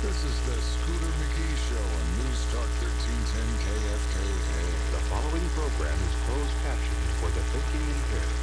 This is the Scooter McGee Show on News Talk 1310 KFKA. The following program is closed captioned for the thinking impaired.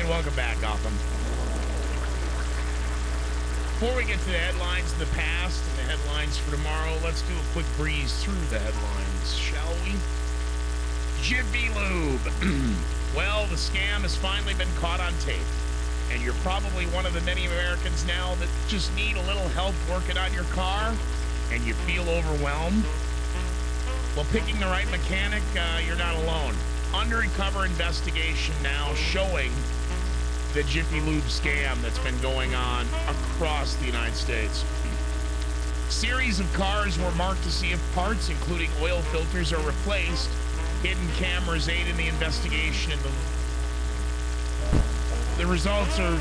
Welcome back, Gotham. Before we get to the headlines of the past and the headlines for tomorrow, let's do a quick breeze through the headlines, shall we? Jiffy Lube. Well, the scam has finally been caught on tape, and you're probably one of the many Americans now that just need a little help working on your car, and you feel overwhelmed. Well, picking the right mechanic, you're not alone. Undercover investigation now showing the Jiffy Lube scam that's been going on across the United States. Series of cars were marked to see if parts, including oil filters, are replaced. Hidden cameras aid in the investigation, and the results are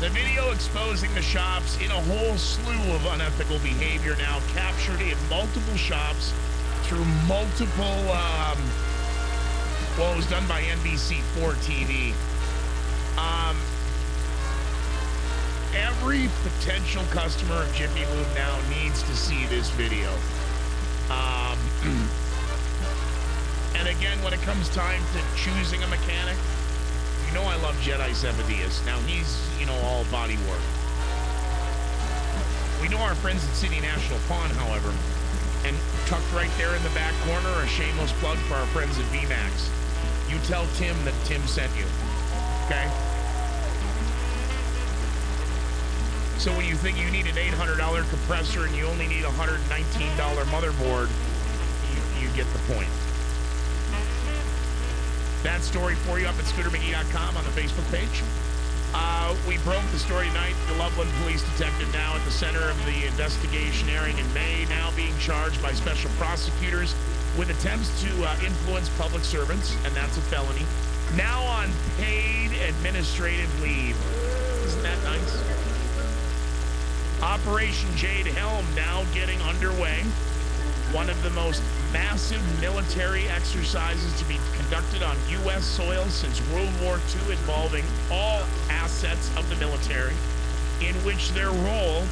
the video exposing the shops in a whole slew of unethical behavior now captured in multiple shops through multiple well, it was done by NBC4 TV. Every potential customer of Jiffy Lube now needs to see this video. And again, when it comes time to choosing a mechanic, you know I love Jedi Zebedias. Now he's, all body work. We know our friends at City National Pawn, however, and tucked right there in the back corner, a shameless plug for our friends at VMAX. You tell Tim that Tim sent you, okay? So when you think you need an $800 compressor and you only need a $119 motherboard, you get the point. That story for you up at ScooterMcGee.com on the Facebook page. We broke the story tonight. The Loveland police detective now at the center of the investigation airing in May, now being charged by special prosecutors with attempts to influence public servants, and that's a felony. Now on paid administrative leave. Isn't that nice? Operation Jade Helm now getting underway. One of the most massive military exercises to be conducted on U.S. soil since World War II, involving all assets of the military, in which their role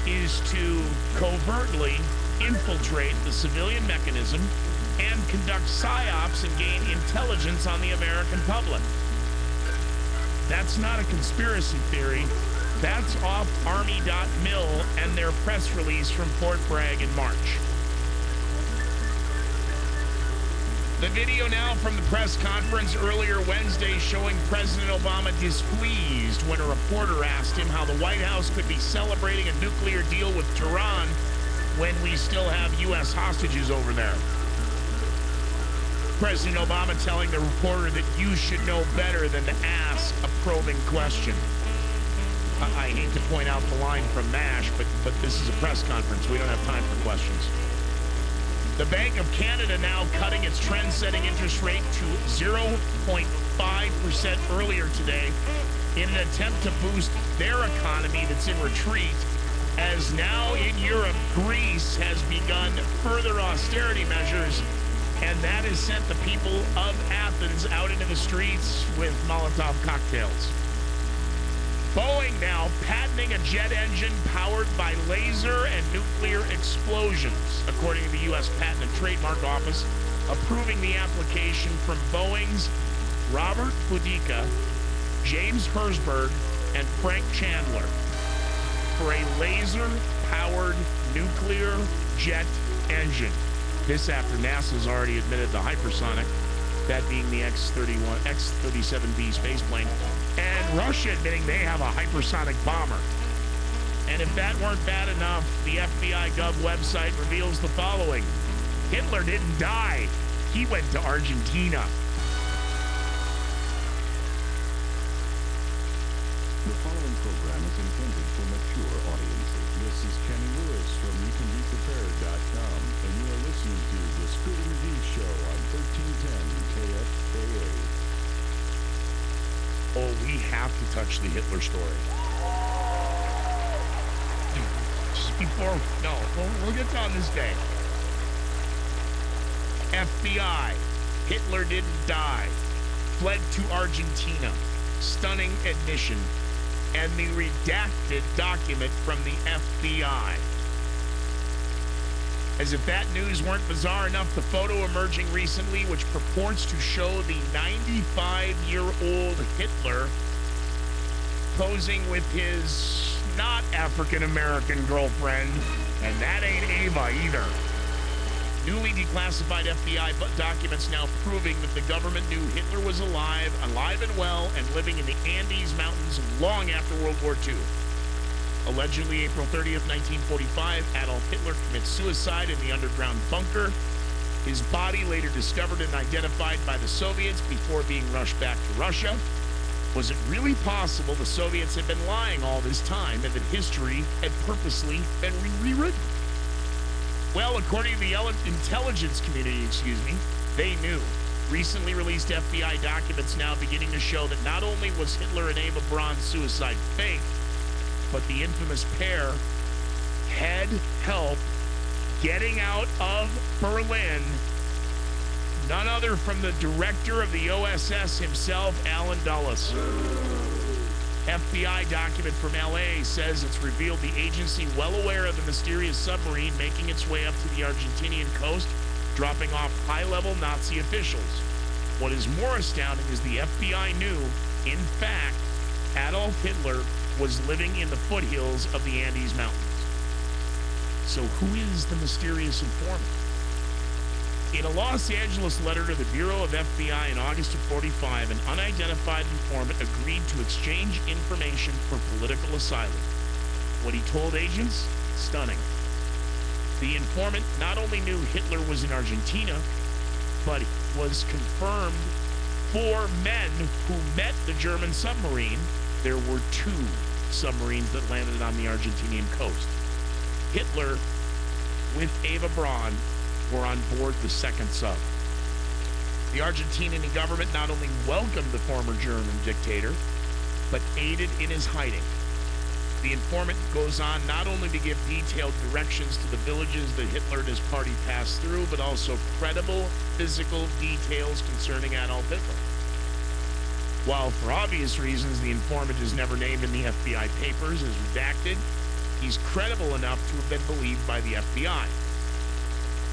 is to covertly infiltrate the civilian mechanism and conduct psyops and gain intelligence on the American public. That's not a conspiracy theory. That's off Army.mil and their press release from Fort Bragg in March. The video now from the press conference earlier Wednesday showing President Obama displeased when a reporter asked him how the White House could be celebrating a nuclear deal with Tehran when we still have U.S. hostages over there. President Obama telling the reporter that you should know better than to ask a probing question. I hate to point out the line from MASH, but this is a press conference. We don't have time for questions. The Bank of Canada now cutting its trend-setting interest rate to 0.5% earlier today in an attempt to boost their economy that's in retreat, as now in Europe, Greece has begun further austerity measures, and that has sent the people of Athens out into the streets with Molotov cocktails. Boeing now patenting a jet engine powered by laser and nuclear explosions, according to the U.S. Patent and Trademark Office, approving the application from Boeing's Robert Boudica, James Herzberg, and Frank Chandler for a laser-powered nuclear jet engine. This after NASA's already admitted the hypersonic that being the X-37B spaceplane, and Russia admitting they have a hypersonic bomber. And if that weren't bad enough, the FBI Gov website reveals the following. Hitler didn't die. He went to Argentina. The following program is intended for mature audiences. This is Kenny Lewis from YouCanBePrepared.com, and you are listening to The Scooter McGee Show on 1310 KFAA. Oh, we have to touch the Hitler story. Just before, no, we'll get to on this day. FBI, Hitler didn't die, fled to Argentina, stunning admission, and the redacted document from the FBI. As if that news weren't bizarre enough, the photo emerging recently, which purports to show the 95-year-old Hitler posing with his not African-American girlfriend, and that ain't Ava either. Newly declassified FBI documents now proving that the government knew Hitler was alive and well, and living in the Andes Mountains long after World War II. Allegedly, April 30th, 1945, Adolf Hitler commits suicide in the underground bunker. His body later discovered and identified by the Soviets before being rushed back to Russia. Was it really possible the Soviets had been lying all this time and that history had purposely been rewritten? Well, according to the intelligence community, they knew. Recently released FBI documents now beginning to show that not only was Hitler and Eva Braun's suicide fake, but the infamous pair had help getting out of Berlin, none other from the director of the OSS himself, Alan Dulles. FBI document from LA says it's revealed the agency, well aware of the mysterious submarine making its way up to the Argentinian coast, dropping off high-level Nazi officials. What is more astounding is the FBI knew, in fact, Adolf Hitler was living in the foothills of the Andes Mountains. So who is the mysterious informant? In a Los Angeles letter to the Bureau of FBI in August of '45, an unidentified informant agreed to exchange information for political asylum. What he told agents? Stunning. The informant not only knew Hitler was in Argentina, but was confirmed 4 men who met the German submarine. There were 2 submarines that landed on the Argentinian coast. Hitler, with Eva Braun, were on board the second sub. The Argentinian government not only welcomed the former German dictator, but aided in his hiding. The informant goes on not only to give detailed directions to the villages that Hitler and his party passed through, but also credible physical details concerning Adolf Hitler. While for obvious reasons the informant is never named in the FBI papers as redacted, he's credible enough to have been believed by the FBI.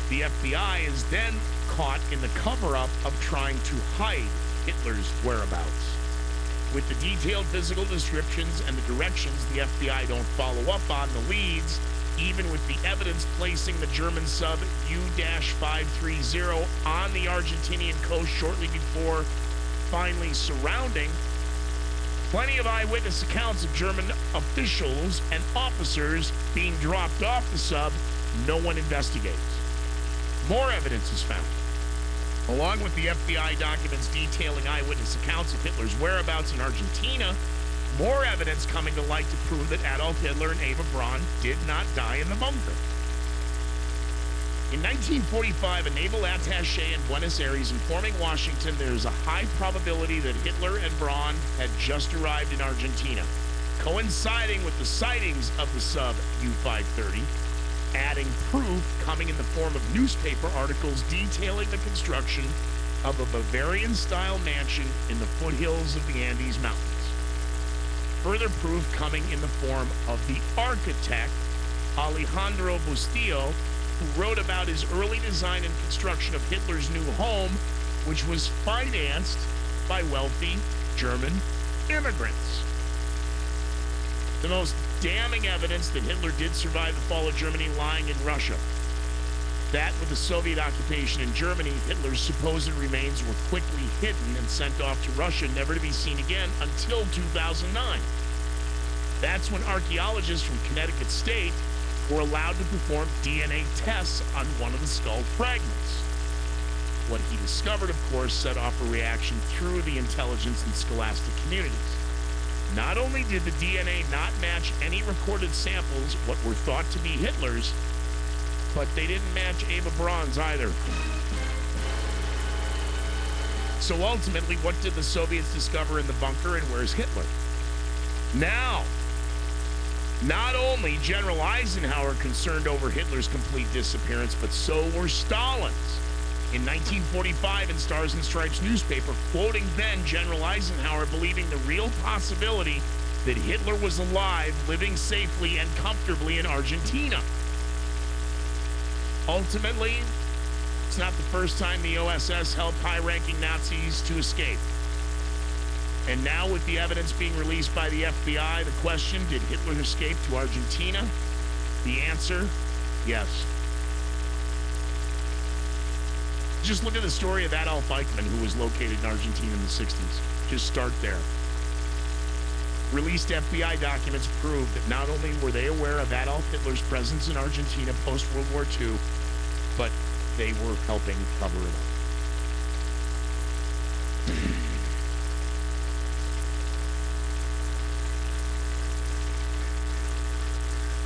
The FBI is then caught in the cover-up of trying to hide Hitler's whereabouts. With the detailed physical descriptions and the directions, the FBI don't follow up on the leads, even with the evidence placing the German sub U-530 on the Argentinian coast shortly before finally surrounding. Plenty of eyewitness accounts of German officials and officers being dropped off the sub. No one investigates. More evidence is found. Along with the FBI documents detailing eyewitness accounts of Hitler's whereabouts in Argentina, more evidence coming to light to prove that Adolf Hitler and Eva Braun did not die in the bunker. In 1945, a naval attaché in Buenos Aires informing Washington there is a high probability that Hitler and Braun had just arrived in Argentina, coinciding with the sightings of the sub U-530, adding proof coming in the form of newspaper articles detailing the construction of a Bavarian-style mansion in the foothills of the Andes Mountains. Further proof coming in the form of the architect, Alejandro Bustillo, who wrote about his early design and construction of Hitler's new home, which was financed by wealthy German immigrants. The most damning evidence that Hitler did survive the fall of Germany lying in Russia. That, with the Soviet occupation in Germany, Hitler's supposed remains were quickly hidden and sent off to Russia, never to be seen again until 2009. That's when archaeologists from Connecticut State were allowed to perform DNA tests on one of the skull fragments. What he discovered, of course, set off a reaction through the intelligence and scholastic communities. Not only did the DNA not match any recorded samples, what were thought to be Hitler's, but they didn't match Eva Braun's either. So ultimately, what did the Soviets discover in the bunker, and where's Hitler? Now, not only General Eisenhower concerned over Hitler's complete disappearance, but so were Stalin's. In 1945, in Stars and Stripes newspaper, quoting then General Eisenhower, believing the real possibility that Hitler was alive, living safely and comfortably in Argentina. Ultimately, it's not the first time the OSS helped high-ranking Nazis to escape. And now, with the evidence being released by the FBI, the question, did Hitler escape to Argentina? The answer, yes. Just look at the story of Adolf Eichmann, who was located in Argentina in the 60s. Just start there. Released FBI documents prove that not only were they aware of Adolf Hitler's presence in Argentina post-World War II, but they were helping cover it up.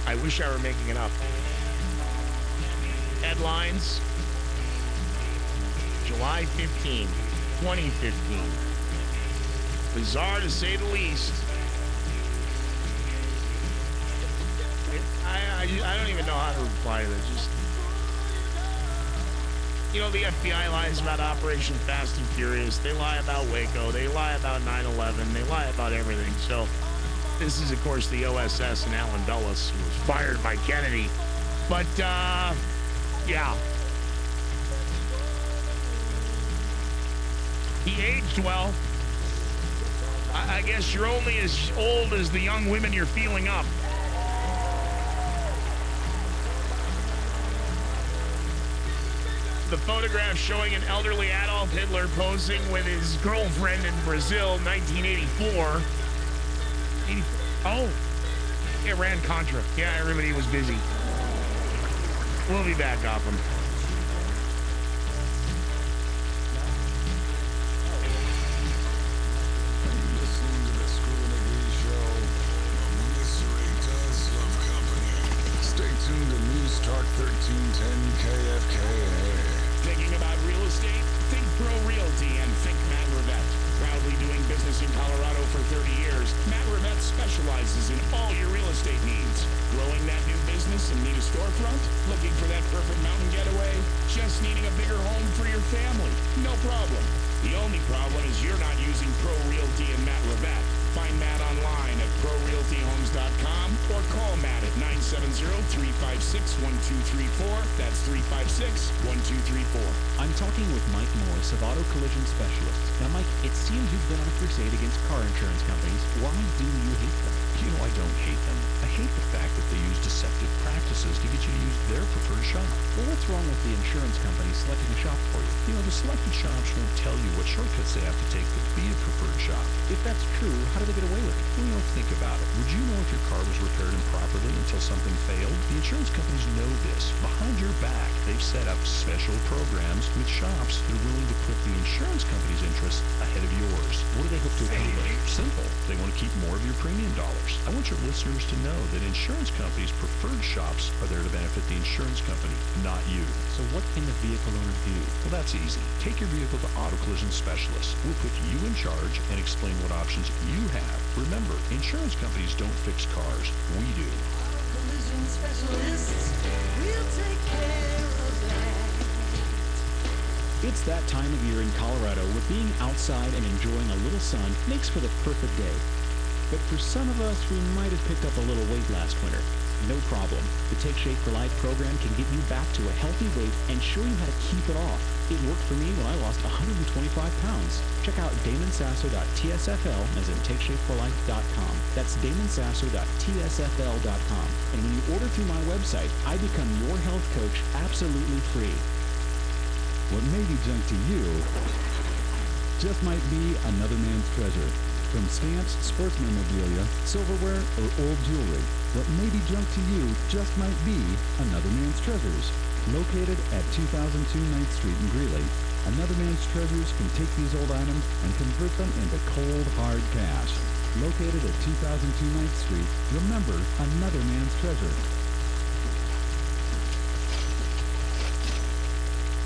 I wish I were making it up. Headlines. July 15, 2015. Bizarre to say the least. I don't even know how to reply to this. Just, you know, the FBI lies about Operation Fast and Furious. They lie about Waco. They lie about 9/11. They lie about everything. So this is, of course, the OSS and Alan Dulles, who was fired by Kennedy. But, yeah. He aged well. I guess you're only as old as the young women you're feeling up. The photograph showing an elderly Adolf Hitler posing with his girlfriend in Brazil, 1984. Oh, Iran-Contra. Yeah, everybody was busy. We'll be back off him. Listening to the Screw McGee Show. Misery does love company. Stay tuned to News Talk 1310 KFKA. Thinking about real estate? Think Pro Realty and think Matt Rivette. Proudly doing business in Colorado for 30 years, Matt Rivette specializes in all your real estate needs. Growing that new business and need a storefront? Looking for that perfect mountain getaway? Just needing a bigger home for your family? No problem. The only problem is you're not using Pro Realty and Matt Rivette. Find Matt online at ProRealtyHomes.com or call Matt at 970-356-1234. That's 356-1234. I'm talking with Mike Morris of Auto Collision Specialists. Now, Mike, it seems you've been on a crusade against car insurance companies. Why do you hate them? You know, I don't hate them. I hate the fact that they use deceptive practices to get you to use their preferred shop. Well, what's wrong with the insurance companies selecting a shop for you? You know, the selected shops won't tell you what shortcuts they have to take to be a preferred shop. If that's true, how do they get away with it? Well, you know, think about it. Would you know if your car was repaired improperly until something failed? The insurance companies know this. Behind your back, they've set up special programs with shops that are willing to put the insurance company's interests ahead of yours. What do they hope to accomplish? Simple. They want to keep more of your premium dollars. I want your listeners to know that insurance companies' preferred shops are there to benefit the insurance company, not you. So what can the vehicle owner do? Well, that's easy. Take your vehicle to Auto Collision Specialists. We'll put you in charge and explain what options you have. Remember, insurance companies don't fix cars. We do. Collision Specialists, we'll take care of that. It's that time of year in Colorado where being outside and enjoying a little sun makes for the perfect day. But for some of us, we might have picked up a little weight last winter. No problem. The Take Shape for Life program can get you back to a healthy weight and show you how to keep it off. It worked for me when I lost 125 pounds. Check out damonsasso.tsfl, as in takeshapeforlife.com. That's damonsasso.tsfl.com. And when you order through my website, I become your health coach absolutely free. What may be junk to you just might be another man's treasure. From stamps, sports memorabilia, silverware, or old jewelry, what may be junk to you just might be another man's treasures. Located at 2002 9th Street in Greeley, Another Man's Treasures can take these old items and convert them into cold, hard cash. Located at 2002 9th Street, remember Another Man's Treasure.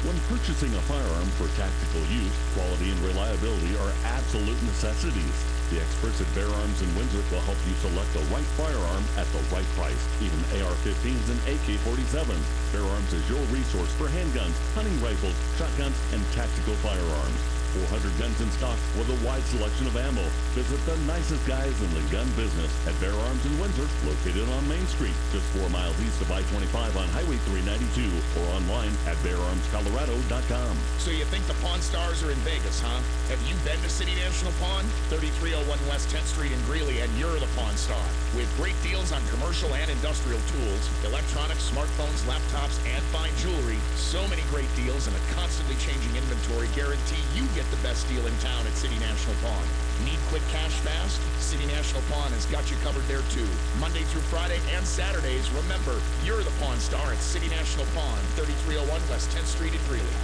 When purchasing a firearm for tactical use, quality and reliability are absolute necessities. The experts at Bear Arms in Windsor will help you select the right firearm at the right price, even AR-15s and AK-47s. Bear Arms is your resource for handguns, hunting rifles, shotguns, and tactical firearms. 400 guns in stock with a wide selection of ammo. Visit the nicest guys in the gun business at Bear Arms in Windsor, located on Main Street, just 4 miles east of I-25 on Highway 392, or online at BearArmsColorado.com. So you think the Pawn Stars are in Vegas, huh? Have you been to City National Pawn? 3301 West 10th Street in Greeley, and you're the Pawn Star. With great deals on commercial and industrial tools, electronics, smartphones, laptops, and fine jewelry. So many great deals and a constantly changing inventory guarantee you get the best deal in town at City National Pawn. Need quick cash fast? City National Pawn has got you covered there too. Monday through Friday and Saturdays, remember, you're the Pawn Star at City National Pawn, 3301 West 10th Street in Greeley.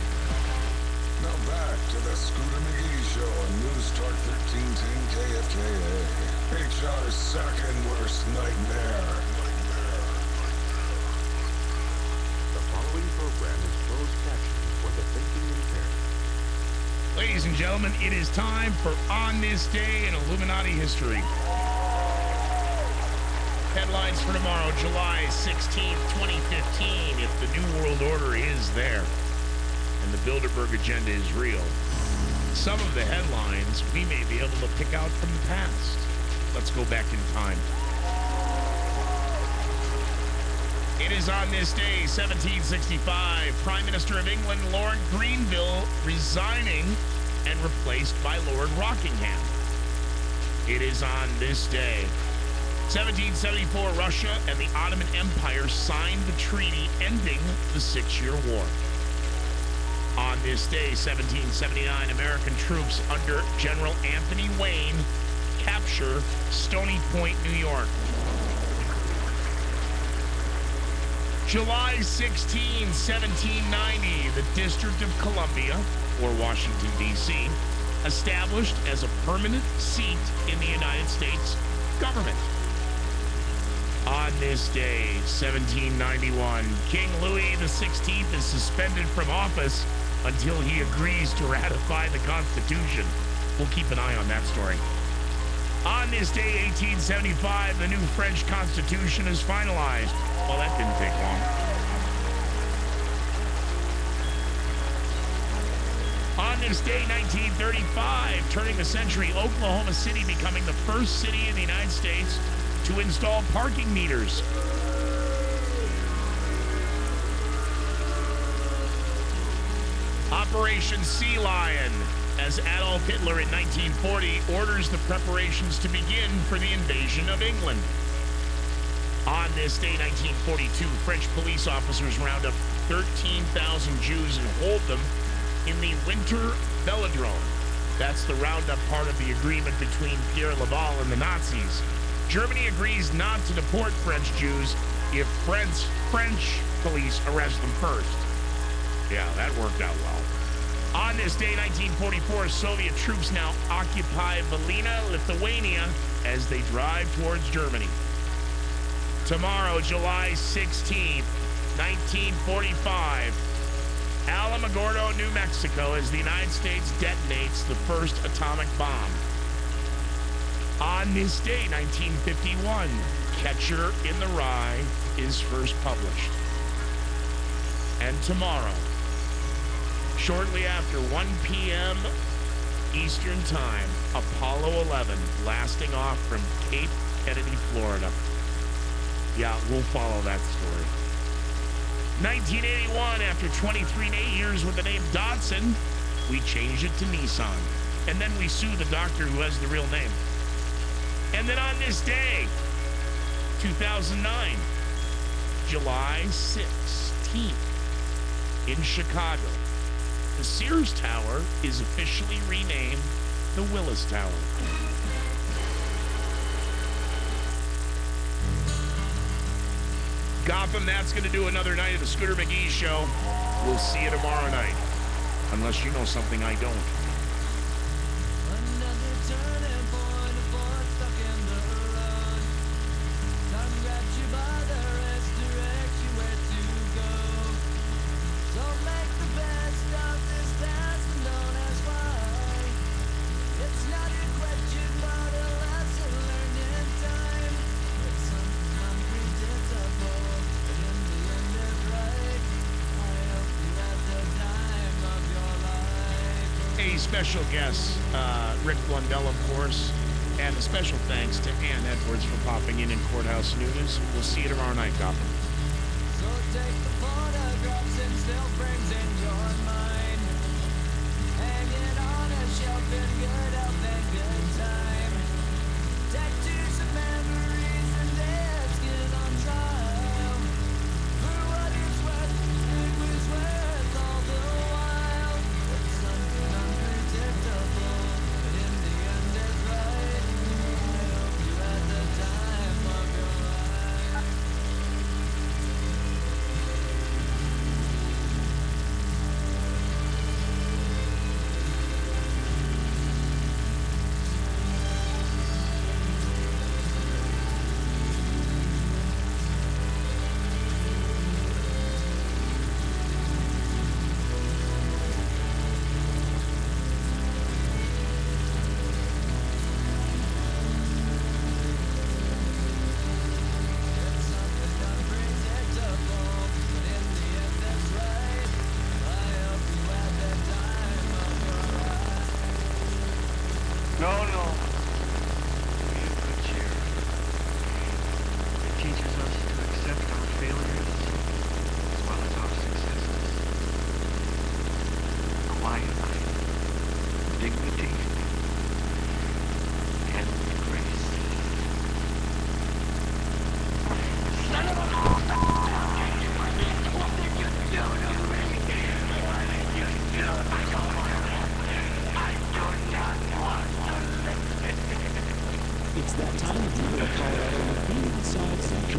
Now back to the Scooter McGee Show on News Talk 1310 KFKA. HR's second worst nightmare. The following program is closed captioned for the thinking impaired. Ladies and gentlemen, it is time for On This Day in Illuminati History. Headlines for tomorrow, July 16th, 2015, if the New World Order is there and the Bilderberg agenda is real. Some of the headlines we may be able to pick out from the past. Let's go back in time. It is on this day, 1765, Prime Minister of England, Lord Grenville, resigning and replaced by Lord Rockingham. It is on this day, 1774, Russia and the Ottoman Empire signed the treaty ending the 6-year war. On this day, 1779, American troops under General Anthony Wayne capture Stony Point, New York. July 16, 1790, the District of Columbia, or Washington, D.C., established as a permanent seat in the United States government. On this day, 1791, King Louis XVI is suspended from office until he agrees to ratify the Constitution. We'll keep an eye on that story. On this day, 1875, the new French Constitution is finalized. Well, that didn't take long. On this day, 1935, turning the century, Oklahoma City becoming the first city in the United States to install parking meters. Operation Sea Lion, as Adolf Hitler in 1940 orders the preparations to begin for the invasion of England. On this day, 1942, French police officers round up 13,000 Jews and hold them in the Winter Velodrome. That's the roundup part of the agreement between Pierre Laval and the Nazis. Germany agrees not to deport French Jews if French police arrest them first. Yeah, that worked out well. On this day, 1944, Soviet troops now occupy Volhynia, Lithuania, as they drive towards Germany. Tomorrow, July 16th, 1945, Alamogordo, New Mexico, as the United States detonates the first atomic bomb. On this day, 1951, Catcher in the Rye is first published. And tomorrow, shortly after 1 p.m. Eastern Time, Apollo 11 blasting off from Cape Kennedy, Florida. Yeah, we'll follow that story. 1981, after 23 years with the name Datsun, we changed it to Nissan. And then we sue the doctor who has the real name. And then on this day, 2009, July 16th, in Chicago, the Sears Tower is officially renamed the Willis Tower. Gotham, that's going to do another night of the Scooter McGee Show. We'll see you tomorrow night. Unless you know something I don't. Another turning point, a fork stuck in the road. Time grabs you by the wrist, directs you where to go. Don't make the best of this past, known as why. It's not a question, but a lesson learned in time. It's something unpredictable, but in the end it's right. I hope you had the time of your life. A special guest, Rick Blundell, of course, and a special thanks to Ann Edwards for popping in Courthouse News. We'll see you tomorrow night, Gotham. So take the photographs and still frames in your mind. Hang it on a shelf in good health and good time. Tattoos and memories and dead skin on trial. For what it's worth, it was worth all the while. It's something unpredictable, but in the end it's right. I hope you had the time of your life. It's something unpredictable, but in the end it's right. I hope you had the time of your life. No, no.